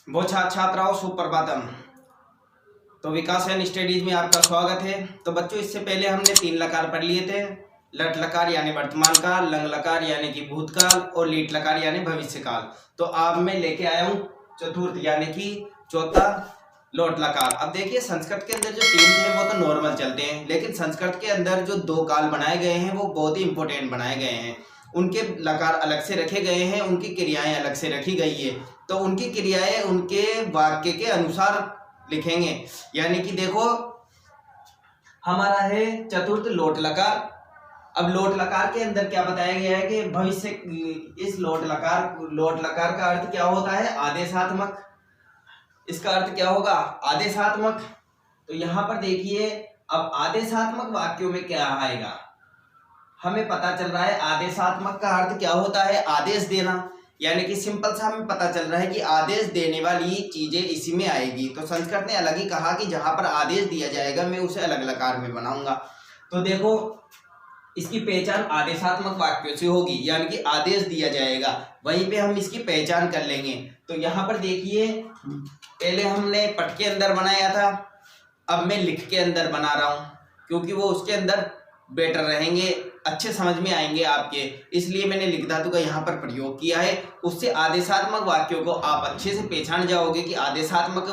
वो छात्राओं सुप्रभातम। तो विकासन स्टडीज में आपका स्वागत है। तो बच्चों, इससे पहले हमने 3 लकार पढ़ लिए थे। लट लकार यानी वर्तमान काल, लंग लकार यानी कि भूतकाल और लीट लकार यानी भविष्य काल। तो अब मैं लेके आया हूँ चतुर्थ यानी कि चौथा लोट लकार। अब देखिए, संस्कृत के अंदर जो 3 थे वो तो नॉर्मल चलते हैं, लेकिन संस्कृत के अंदर जो 2 काल बनाए गए हैं वो बहुत ही इंपॉर्टेंट बनाए गए हैं। उनके लकार अलग से रखे गए हैं, उनकी क्रियाएं अलग से रखी गई है। तो उनकी क्रियाएं उनके वाक्य के अनुसार लिखेंगे। यानी कि देखो, हमारा है चतुर्थ लोट लकार। अब लोट लकार के अंदर क्या बताया गया है कि भविष्य, इस लोट लकार का अर्थ क्या होता है? आदेशात्मक। इसका अर्थ क्या होगा? आदेशात्मक। तो यहां पर देखिए, अब आदेशात्मक वाक्यों में क्या आएगा, हमें पता चल रहा है आदेशात्मक का अर्थ क्या होता है? आदेश देना। यानी कि सिंपल सा हमें पता चल रहा है कि आदेश देने वाली चीजें इसी में आएगी। तो संस्कृत ने अलग ही कहा कि जहां पर आदेश दिया जाएगा मैं उसे अलग लकार में बनाऊंगा। तो देखो, इसकी पहचान आदेशात्मक वाक्यों से होगी, यानी कि आदेश दिया जाएगा, वहीं पे हम इसकी पहचान कर लेंगे। तो यहाँ पर देखिए, पहले हमने पट के अंदर बनाया था, अब मैं लिख के अंदर बना रहा हूँ, क्योंकि वो उसके अंदर बेटर रहेंगे, अच्छे समझ में आएंगे आपके, इसलिए मैंने लिख धातु का यहाँ पर प्रयोग किया है। उससे आदेशात्मक वाक्यों को आप अच्छे से पहचान जाओगे कि आदेशात्मक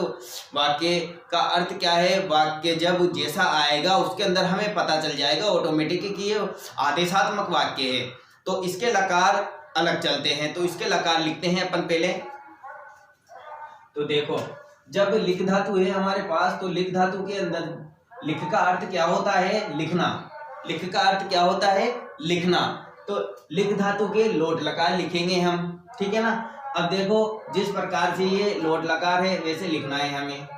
वाक्य का अर्थ क्या है। वाक्य जब जैसा आएगा उसके अंदर हमें पता चल जाएगा ऑटोमेटिक कि ये आदेशात्मक वाक्य है। तो इसके लकार अलग चलते हैं। तो इसके लकार लिखते हैं अपन पहले। तो देखो, जब लिख धातु है हमारे पास, तो लिख धातु के अंदर लिख का अर्थ क्या होता है? लिखना। लिख का अर्थ क्या होता है? लिखना। तो लिख धातु के लोट लकार लिखेंगे हम, ठीक है ना। अब देखो, जिस प्रकार से ये लोट लकार है वैसे लिखना है हमें।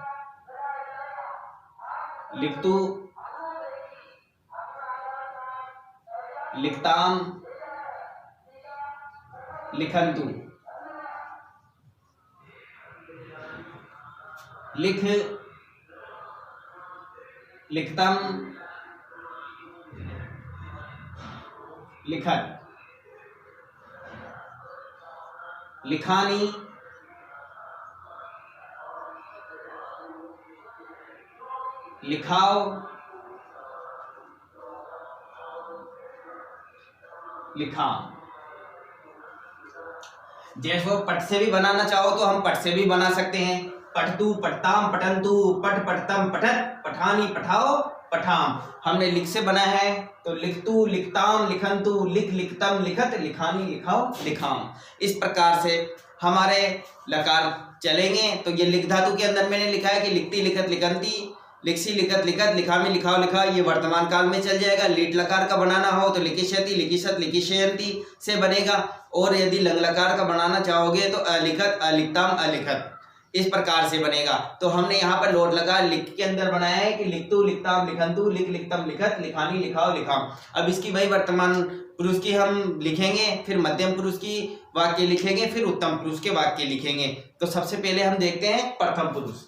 लिखतु, लिखताम, लिखंतु। लिख, लिखतम, लिखत, लिखानी, लिखाओ, लिखाम। जैसे पट से भी बनाना चाहो तो हम पट से भी बना सकते हैं। पठतु, पठताम, पठंतु, पठ, पठतम, पठत, पठानी, पठाओ, पठाम। हमने लिख से बना है, तो लिखतु, लिखताम, लिखंतु, लिख, लिखतम, लिखत, लिखानी, लिखाओ, लिखाम। इस प्रकार से हमारे लकार चलेंगे। तो ये लिख धातु के अंदर मैंने लिखा है कि लिखती, लिखत, लिखंती, लिखसी, लिखत, लिखत, लिखामी, लिखाओ, लिखा, ये वर्तमान काल में चल जाएगा। लीट लकार का बनाना हो तो लिखिष्यति, लिखिषत, लिखिष्यन्ति से बनेगा। और यदि लंग लकार का बनाना चाहोगे तो अलिखत, अलिखताम, अलिखत, इस प्रकार से बनेगा। तो हमने यहाँ पर लोट लकार लिख के अंदर बनाया है कि लिखतु, लिखताम, लिखंतु, लिख, लिखतम, लिखत, लिखानी, लिखाओ, लिखाम। अब इसकी वही वर्तमान पुरुष की हम लिखेंगे, फिर मध्यम पुरुष की वाक्य लिखेंगे, फिर उत्तम पुरुष के वाक्य लिखेंगे। तो सबसे पहले हम देखते हैं प्रथम पुरुष।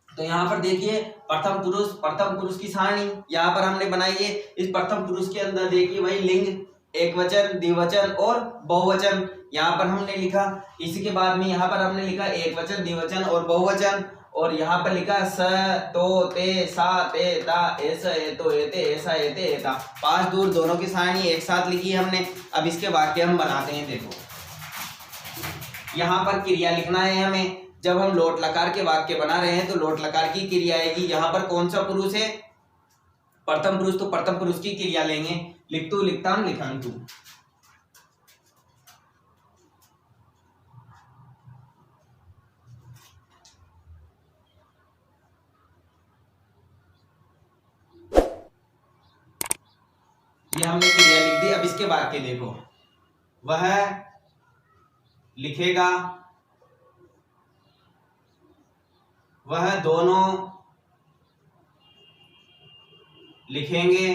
तो यहाँ पर देखिए, प्रथम पुरुष की सारणी यहाँ पर हमने बनाई है। इस प्रथम पुरुष के अंदर देखिए, वही लिंग, एक वचन, द्विवचन और बहुवचन यहाँ पर हमने लिखा। इसी के बाद में यहाँ पर हमने लिखा एक वचन, द्विवचन और बहुवचन। और यहाँ पर लिखा स, तो, ते, सा, ते, ता, ऐसा, तो, एते, ऐसा, एते, एता। 5 दूर दोनों की सारणी एक साथ लिखी है हमने। अब इसके वाक्य हम बनाते हैं। देखो, यहाँ पर क्रिया लिखना है हमें। जब हम लोट लकार के वाक्य बना रहे हैं तो लोट लकार की क्रिया आएगी। यहाँ पर कौन सा पुरुष है? प्रथम पुरुष। तो प्रथम पुरुष की क्रिया लेंगे, लिखतु, लिखताम, लिखंतु। ये हमने क्रिया लिख दी। अब इसके वाक्य देखो, वह लिखेगा, वह दोनों लिखेंगे,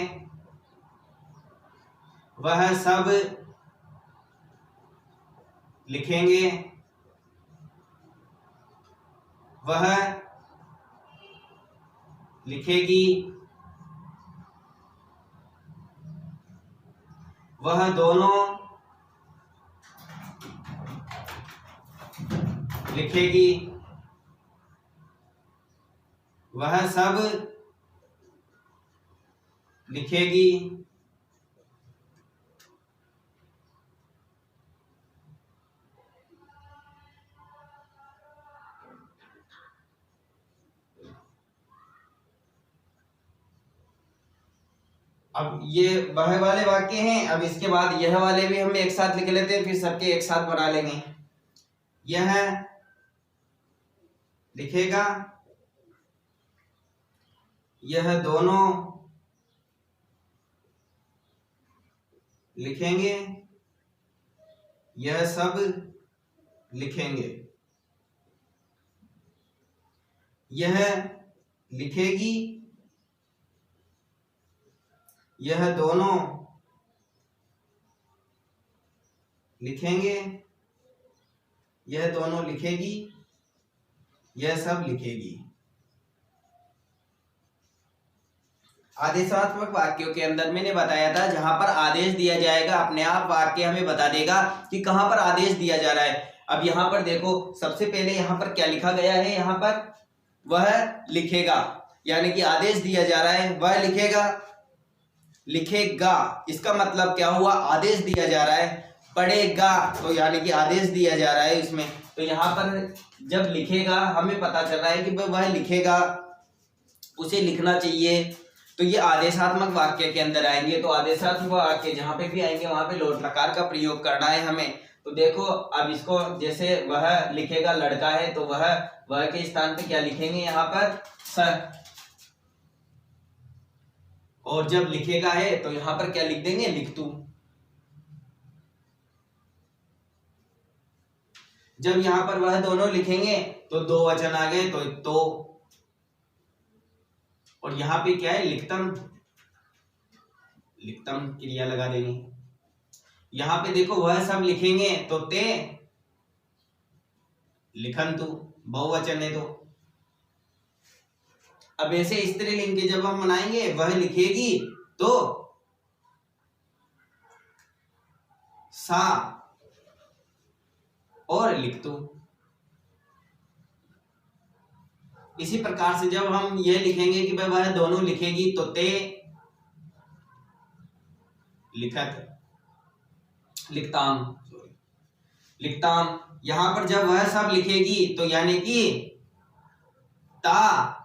वह सब लिखेंगे, वह लिखेगी, वह दोनों लिखेगी, वह सब लिखेगी। अब ये वह वाले वाक्य हैं। अब इसके बाद यह वाले भी हम एक साथ लिख लेते हैं, फिर सबके एक साथ बना लेंगे। यह लिखेगा, यह दोनों लिखेंगे, यह सब लिखेंगे। यह लिखेगी, यह दोनों लिखेंगे, यह दोनों लिखेगी, यह सब लिखेगी। आदेशात्मक वाक्यों के अंदर मैंने बताया था, जहां पर आदेश दिया जाएगा अपने आप वाक्य हमें बता देगा कि कहां पर आदेश दिया जा रहा है। अब यहां पर देखो, सबसे पहले यहां पर क्या लिखा गया है, यहां पर वह लिखेगा, यानी कि आदेश दिया जा रहा है, वह लिखेगा, लिखेगा। इसका मतलब क्या हुआ, आदेश दिया जा रहा है। पढ़ेगा तो यानी कि आदेश दिया जा रहा है इसमें। तो यहाँ पर जब लिखेगा हमें पता चल रहा है कि वह लिखेगा, उसे लिखना चाहिए। तो ये आदेशात्मक वाक्य के अंदर आएंगे। तो आदेशात्मक वाक्य जहां पे भी आएंगे वहां पे लोट लकार का प्रयोग करना है हमें। तो देखो, अब इसको जैसे वह लिखेगा लड़का है, तो वह के स्थान पे क्या लिखेंगे, यहाँ पर स। और जब लिखेगा है तो यहां पर क्या लिख देंगे, लिखतू। जब यहां पर वह दोनों लिखेंगे तो दो वचन आ गए, तो और यहां पे क्या है, लिखतम, लिखतम क्रिया लगा देंगे। यहां पे देखो, वह सब लिखेंगे तो ते लिखंतु, बहुवचन है। तो अब ऐसे स्त्रीलिंग के जब हम बनाएंगे, वह लिखेगी तो सा और लिखतु। इसी प्रकार से जब हम ये लिखेंगे कि वह दोनों लिखेगी तो ते लिखत, लिखताम, लिखताम। यहां पर जब वह सब लिखेगी तो यानी कि ता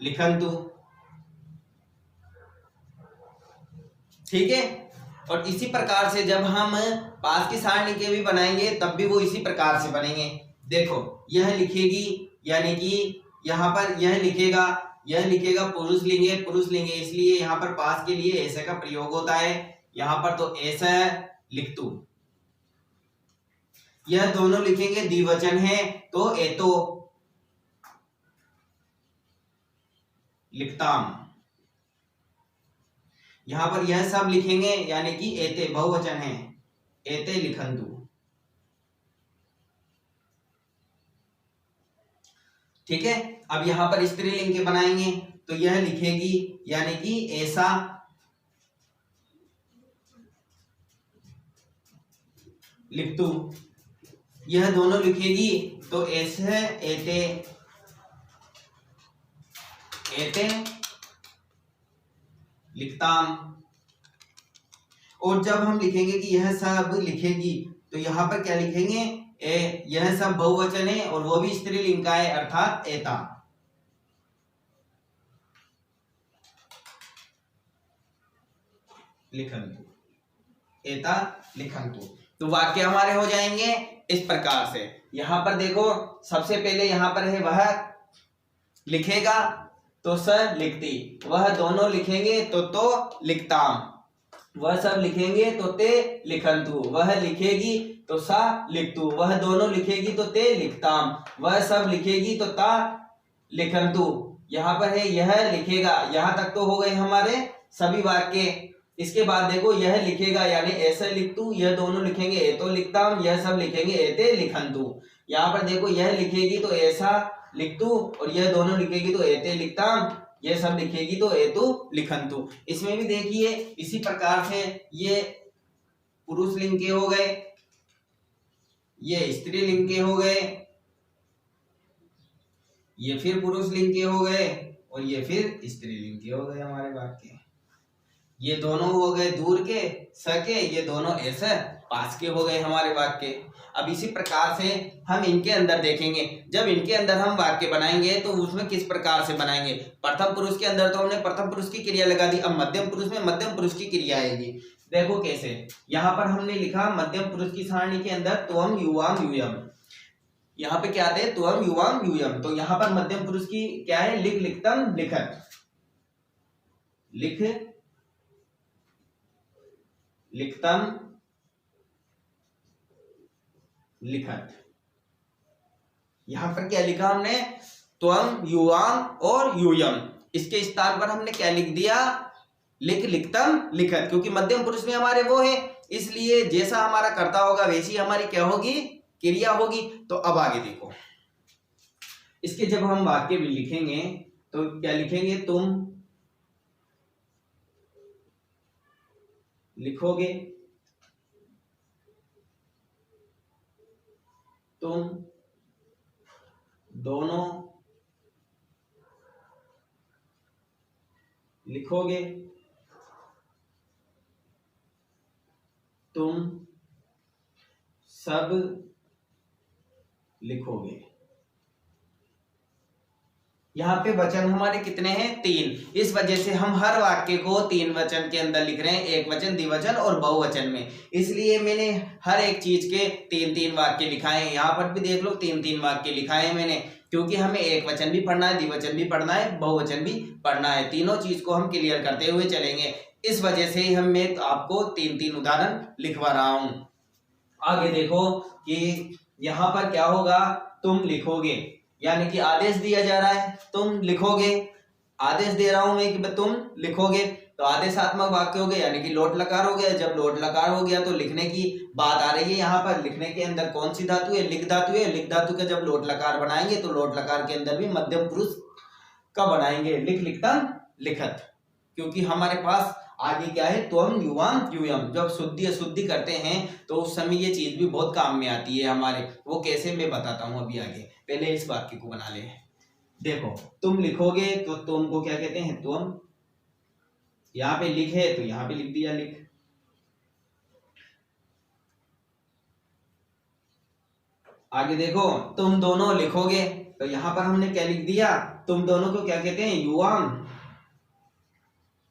लिखंतु। ठीक है। और इसी प्रकार से जब हम पास की सारणी के भी बनाएंगे तब भी वो इसी प्रकार से बनेंगे। देखो, यह लिखेगी यानी कि यहाँ पर यह लिखेगा, यह लिखेगा पुरुष लिंगे, पुरुष लिंगे, इसलिए यहाँ पर पास के लिए ऐसे का प्रयोग होता है। यहाँ पर तो ऐसा लिखतु। यह दोनों लिखेंगे, द्विवचन है, तो एतो लिखताम। यहां पर यह सब लिखेंगे यानी कि एते, बहुवचन है, एते लिखंतु। ठीक है। अब यहां पर स्त्रीलिंग के बनाएंगे तो यह लिखेगी यानी कि ऐसा लिखतु। यह दोनों लिखेगी तो ऐसे, एते, एते लिखताम। और जब हम लिखेंगे कि यह सब लिखेगी तो यहां पर क्या लिखेंगे, यह सब बहुवचन है और वो भी स्त्रीलिंग का है, अर्थात एता। लिखंतु, एता लिखंतु। तो वाक्य हमारे हो जाएंगे इस प्रकार से। यहां पर देखो, सबसे पहले यहां पर है वह लिखेगा तो स लिखती, वह दोनों लिखेंगे तो लिखताम, वह सब लिखेंगे तो ते लिखंतु, वह लिखेगी तो सा लिखतु, वह दोनों लिखेगी तो ते लिखताम, वह सब लिखेगी तो ता लिखंतु। यहाँ पर है यह लिखेगा, यहाँ तक तो हो गए हमारे सभी वाक्य। इसके बाद देखो, यह लिखेगा यानी ऐसे लिखतु, यह दोनों लिखेंगे एतो लिखताम, यह सब लिखेंगे एते लिखंतु। यहाँ पर देखो, यह लिखेगी तो ऐसा लिखतु और यह दोनों लिखेगी तो एते लिखताम, यह सब लिखेगी तो एतु लिखंतु। इसमें भी देखिए इसी प्रकार से ये पुरुष लिंग के हो गए, ये स्त्री लिंग के हो गए, ये फिर पुरुष लिंग के हो गए और ये फिर स्त्रीलिंग के हो गए हमारे वाक्य। ये दोनों हो गए दूर के सके, ये दोनों ऐसे पास के हो गए हमारे वाक्य। अब इसी प्रकार से हम इनके अंदर देखेंगे, जब इनके अंदर हम वाक्य बनाएंगे तो उसमें किस प्रकार से बनाएंगे। प्रथम पुरुष के अंदर तो हमने प्रथम पुरुष की क्रिया लगा दी, अब मध्यम पुरुष में मध्यम पुरुष की क्रिया आएगी। देखो कैसे, यहाँ पर हमने लिखा मध्यम पुरुष की सारणी के अंदर त्वम युवाम यूयम, यहाँ पे क्या आते हैं त्वम युवाम यूयम, तो यहाँ पर मध्यम पुरुष की क्या है लिख लिखतम लिखत, लिख लिखतम लिखत। यहां पर क्या लिखा हमने त्वम युवाम और यूयम, इसके स्थान पर हमने क्या लिख दिया लिख लिखतम लिखत, क्योंकि मध्यम पुरुष में हमारे वो है, इसलिए जैसा हमारा कर्ता होगा वैसी हमारी क्या होगी क्रिया होगी। तो अब आगे देखो, इसके जब हम वाक्य भी लिखेंगे तो क्या लिखेंगे, तुम लिखोगे, तुम दोनों लिखोगे, तुम सब लिखोगे। यहाँ पे वचन हमारे कितने हैं 3, इस वजह से हम हर वाक्य को 3 वचन के अंदर लिख रहे हैं, एक वचन, द्विवचन और बहुवचन में, इसलिए मैंने हर एक चीज के 3-3 वाक्य लिखाए हैं। यहाँ पर भी देख लो 3-3 वाक्य लिखाए हैं मैंने, क्योंकि हमें एक वचन भी पढ़ना है, द्विवचन भी पढ़ना है, बहुवचन भी पढ़ना है, तीनों चीज को हम क्लियर करते हुए चलेंगे। इस वजह से मैं आपको 3-3 उदाहरण लिखवा रहा हूं। आगे देखो कि यहाँ पर क्या होगा, तुम लिखोगे, यानी कि आदेश दिया जा रहा है तुम लिखोगे, आदेश दे रहा हूं मैं कि तुम लिखोगे, तो आदेशात्मक वाक्य हो गया, यानी कि लोट लकार हो गया। जब लोट लकार हो गया तो लिखने की बात आ रही है। यहाँ पर लिखने के अंदर कौन सी धातु है, लिख धातु है। लिख धातु का जब लोट लकार बनाएंगे तो लोट लकार के अंदर भी मध्यम पुरुष का बनाएंगे, लिख लिखतम लिखत, क्योंकि हमारे पास आगे क्या है त्वम युवाम यूयम। जब शुद्धि अशुद्धि करते हैं तो उस समय ये चीज भी बहुत काम में आती है हमारे, वो कैसे मैं बताता हूं अभी आगे, पहले इस वाक्य को बना ले। देखो तुम लिखोगे तो तुम को क्या कहते हैं तुम, यहाँ पे लिख है तो यहाँ पे लिख दिया लिख। आगे देखो तुम दोनों लिखोगे, तो यहाँ पर हमने क्या लिख दिया, तुम दोनों को क्या कहते हैं युवाम,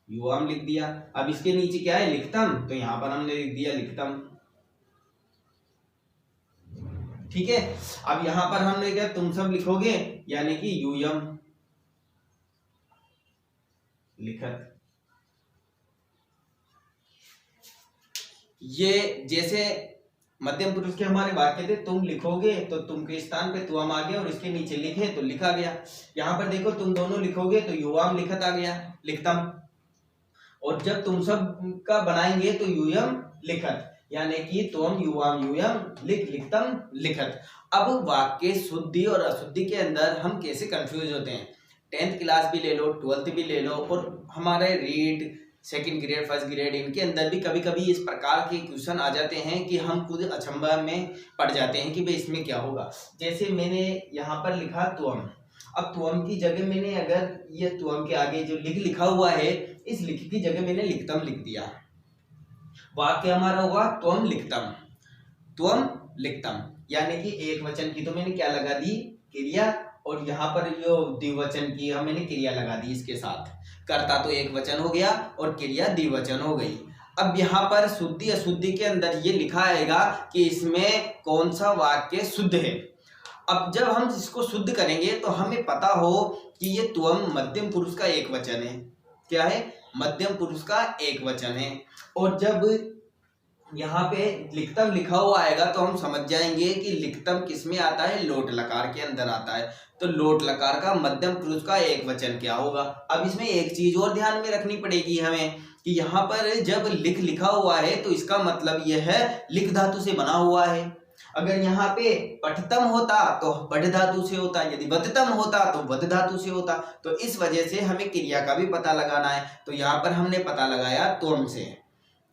युवाम लिख दिया। अब इसके नीचे क्या है लिखतम, तो यहां पर हमने लिख दिया लिखतम, ठीक है। अब यहां पर हमने क्या तुम सब लिखोगे, यानी कि यूयम लिखत। ये जैसे मध्यम पुरुष के हमारे वाक्य थे, तुम लिखोगे तो तुम के स्थान पे तुम आ गया और इसके नीचे लिखे तो लिखा गया। यहां पर देखो तुम दोनों लिखोगे तो युवाम लिखत आ गया लिखतम, और जब तुम सब का बनाएंगे तो यूयम लिखत, यानी कि तुम युवाम यूयम लिख लिखतम लिखत। अब वाक्य शुद्धि और अशुद्धि के अंदर हम कैसे कंफ्यूज होते हैं, 10th क्लास भी ले लो, 12th भी ले लो, और हमारे read second grade first grade इनके अंदर भी कभी कभी इस प्रकार के क्वेश्चन आ जाते हैं कि हम खुद अचंभा में पड़ जाते हैं कि भाई इसमें क्या होगा। जैसे मैंने यहाँ पर लिखा तुम, अब तुम की जगह मैंने अगर ये तुम के आगे जो लिखा हुआ है, इस लिख की जगह मैंने लिखतम लिख दिया, वाक्य हमारा हुआ तुम लिखतम, तुम लिखतम, यानी कि एक वचन की तो मैंने क्या लगा दी क्रिया, और यहाँ पर जो द्विवचन की मैंने क्रिया लगा दी इसके साथ, कर्ता तो एक वचन हो गया और क्रिया द्विवचन हो गई। अब यहाँ पर शुद्धि अशुद्धि के अंदर ये लिखा आएगा कि इसमें कौन सा वाक्य शुद्ध है। अब जब हम इसको शुद्ध करेंगे तो हमें पता हो कि ये तुम मध्यम पुरुष का एक वचन है, क्या है मध्यम पुरुष का एक वचन है, और जब यहाँ पे लिखतम लिखा हुआ आएगा तो हम समझ जाएंगे कि लिखतम किस में आता है, लोट लकार के अंदर आता है। तो लोट लकार का मध्यम पुरुष का एक वचन क्या होगा। अब इसमें एक चीज और ध्यान में रखनी पड़ेगी हमें कि यहाँ पर जब लिखा हुआ है तो इसका मतलब यह है लिख धातु से बना हुआ है। अगर यहाँ पे पठतम होता तो पठ धातु से होता, यदि वदतम होता तो वद धातु से होता। तो इस वजह से हमें क्रिया का भी पता लगाना है। तो यहाँ पर हमने पता लगाया तुम से,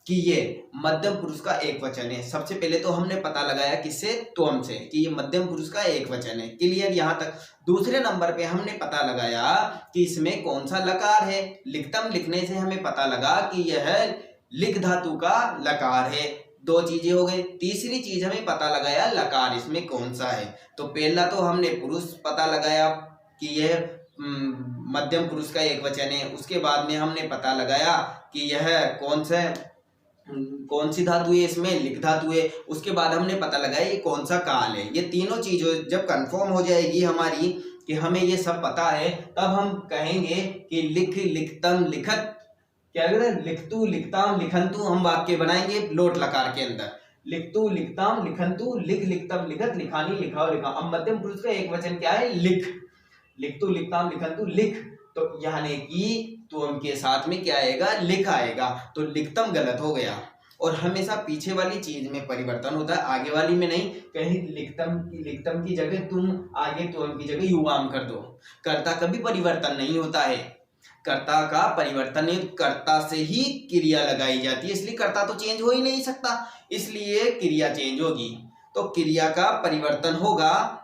कि ये मध्यम पुरुष का एक वचन है। सबसे पहले तो हमने पता लगाया किससे, त्वम से, कि ये मध्यम पुरुष का एक वचन है। क्लियर यहाँ तक। दूसरे नंबर पे हमने पता लगाया कि इसमें कौन सा लकार है। लिखतम लिखने से हमें पता लगा कि यह लिख धातु का लकार है। दो चीजें हो गई। तीसरी चीज हमें पता लगाया लकार इसमें कौन सा है। तो पहला तो हमने पुरुष पता लगाया कि यह मध्यम पुरुष का एक वचन है। उसके बाद में हमने पता लगाया कि यह कौन सी धातु है, इसमें लिख धातु है। उसके बाद हमने पता लगाया ये कौन सा काल है। ये तीनों चीजों जब कंफर्म हो जाएगी हमारी कि हमें ये सब पता है, तब हम कहेंगे कि लिख लिखतम लिखत, क्या कहते हैं, लिखतु लिखताम लिखंतु, हम वाक्य बनाएंगे लोट लकार के अंदर। लिखतु लिखताम लिखंतु, लिख लिखतम लिखत, लिखानी लिखाओ लिखा। अब मध्यम पुरुष का एक वचन क्या है, लिख। लिखतु लिखताम लिखंतु लिख, तो यानी कि तुम के साथ में क्या आएगा, लिख आएगा। तो लिखतम गलत हो गया। और हमेशा पीछे वाली चीज में परिवर्तन होता है, आगे वाली में नहीं। कहीं लिखतम की जगह तुम आगे तुम की जगह युवाम कर दो। कर्ता कभी परिवर्तन नहीं होता है। कर्ता का परिवर्तन नहीं, कर्ता से ही क्रिया लगाई जाती है, इसलिए कर्ता तो चेंज हो ही नहीं सकता, इसलिए क्रिया चेंज होगी। तो क्रिया का परिवर्तन होगा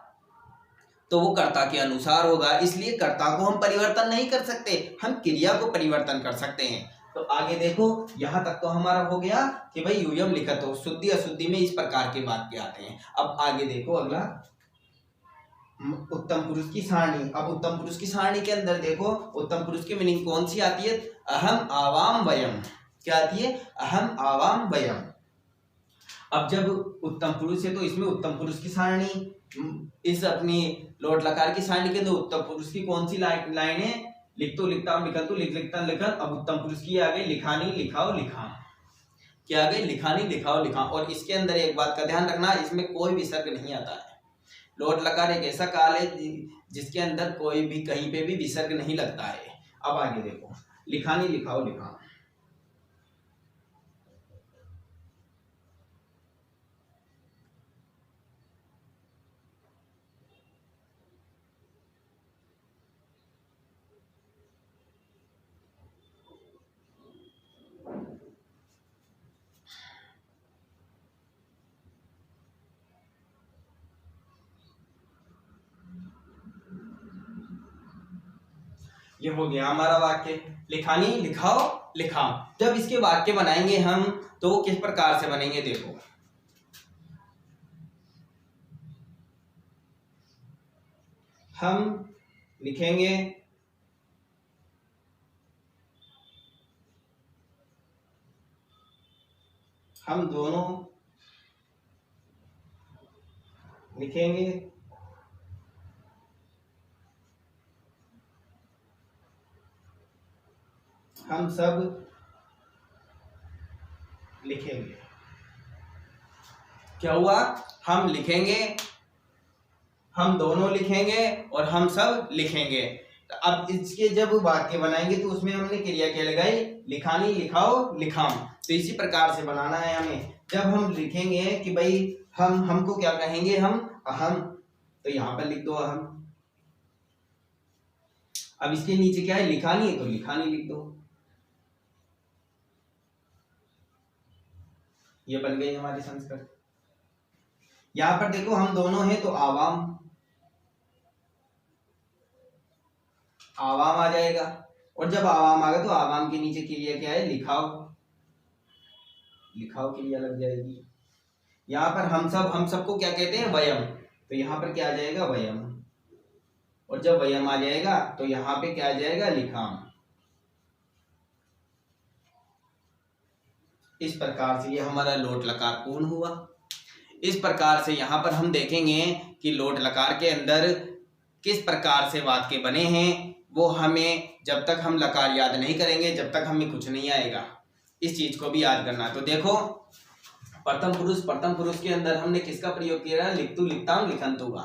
तो वो कर्ता के अनुसार होगा, इसलिए कर्ता को हम परिवर्तन नहीं कर सकते, हम क्रिया को परिवर्तन कर सकते हैं। तो आगे देखो, यहां तक तो हमारा हो गया कि भाई यूयम लिखत हो, शुद्धि अशुद्धि में इस प्रकार के वाक्य आते हैं। अब आगे देखो अगला, उत्तम पुरुष की सारणी। अब उत्तम पुरुष की सारणी के अंदर देखो, उत्तम पुरुष की मीनिंग कौन सी आती है, अहम आवाम वयम। क्या आती है, अहम आवाम वयम। अब जब उत्तम पुरुष है तो इसमें उत्तम पुरुष की सारणी, इस अपनी लोट लकार की सारणी के अंदर उत्तम पुरुष की कौन सी लाइन है, लिखतो लिखताम लिखंतु, लिख लिखता लिखत। अब उत्तम पुरुष की आ गई लिखानी लिखाओ लिखाम। क्या आ गई, लिखानी लिखाओ लिखाम। और इसके अंदर एक बात का ध्यान रखना, इसमें कोई विसर्ग नहीं आता है। लोट लकार एक ऐसा काल है जिसके अंदर कोई भी कहीं पे भी विसर्ग नहीं लगता है। अब आगे देखो, लिखानी लिखाओ लिखाम। ये हो गया हमारा वाक्य, लिखानी लिखाओ लिखाम। जब इसके वाक्य बनाएंगे हम तो वो किस प्रकार से बनेंगे, देखो। हम लिखेंगे हम दोनों लिखेंगे, हम सब लिखेंगे। क्या हुआ, हम लिखेंगे, हम दोनों लिखेंगे और हम सब लिखेंगे। तो अब इसके जब वाक्य बनाएंगे तो उसमें हमने क्रिया क्या लगाई, लिखानी लिखाओ लिखाम। तो इसी प्रकार से बनाना है हमें। जब हम लिखेंगे कि भाई हमको क्या कहेंगे, हम अहम, तो यहां पर लिख दो अहम। अब इसके नीचे क्या है, लिखानी है, तो लिखानी लिख दो। ये बन गई हमारी संस्कृत। यहां पर देखो हम दोनों हैं तो आवाम, आवाम आ जाएगा। और जब आवाम आ गया तो आवाम के नीचे क्रिया क्या है, लिखाओ, लिखाओ क्रिया लग जाएगी। यहाँ पर हम सबको क्या कहते हैं, वयम, तो यहाँ पर क्या आ जाएगा, वयम। और जब वयम आ जाएगा तो यहाँ पे क्या आ जाएगा, लिखाम। इस प्रकार से ये हमारा लोट लकार पूर्ण हुआ। इस प्रकार से यहाँ पर हम देखेंगे कि लोट लकार के अंदर किस प्रकार से वाक्य बने हैं। वो हमें जब तक हम लकार याद नहीं करेंगे जब तक हमें कुछ नहीं आएगा। इस चीज को भी याद करना। तो देखो, प्रथम पुरुष के अंदर हमने किसका प्रयोग किया है, लिखतु लिखताम लिखंतु का।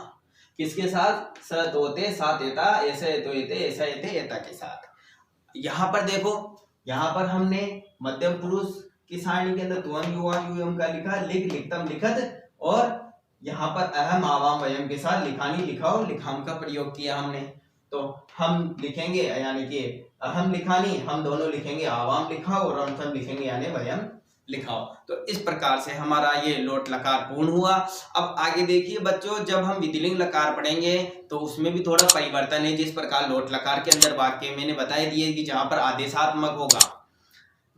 किसके साथ, स तोते सात एता, ऐसे तो एते, ऐसा एते, एता के साथ। यहाँ पर देखो, यहाँ पर हमने मध्यम पुरुष की सारणी के अंदर तुअम युवाम युयम का लिखा, लिख लिखतम लिखत, और यहाँ पर अहम आवाम वयम के साथ लिखानी लिखाओ लिखाम का प्रयोग किया हमने। तो हम लिखेंगे यानी कि अहम लिखानी, हम दोनों लिखेंगे आवाम लिखाओ, और हम सब लिखेंगे यानी वयम लिखाओ। तो इस प्रकार से हमारा ये लोट लकार पूर्ण हुआ। अब आगे देखिए बच्चों, जब हम विधिलिंग लकार पढ़ेंगे तो उसमें भी थोड़ा परिवर्तन है। जिस प्रकार लोट लकार के अंदर वाक्य मैंने बताया दिए कि जहां पर आदेशात्मक होगा,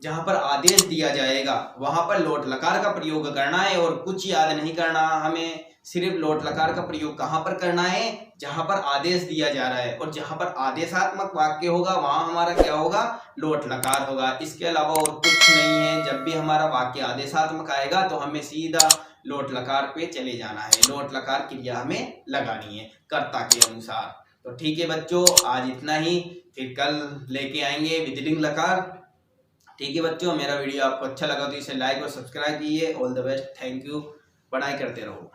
जहां पर आदेश दिया जाएगा, वहां पर लोट लकार का प्रयोग करना है और कुछ याद नहीं करना हमें। सिर्फ लोट लकार का प्रयोग कहां पर करना है, जहां पर आदेश दिया जा रहा है, और जहां पर आदेशात्मक वाक्य होगा वहां हमारा क्या होगा, लोट लकार होगा। इसके अलावा और कुछ नहीं है। जब भी हमारा वाक्य आदेशात्मक आएगा तो हमें सीधा लोट लकार पे चले जाना है, लोट लकार क्रिया हमें लगानी है कर्ता के अनुसार। तो ठीक है बच्चों, आज इतना ही, फिर कल लेके आएंगे विधिलिंग लकार। ठीक है बच्चों, मेरा वीडियो आपको अच्छा लगा तो इसे लाइक और सब्सक्राइब कीजिए। All the best, thank you, पढ़ाई करते रहो।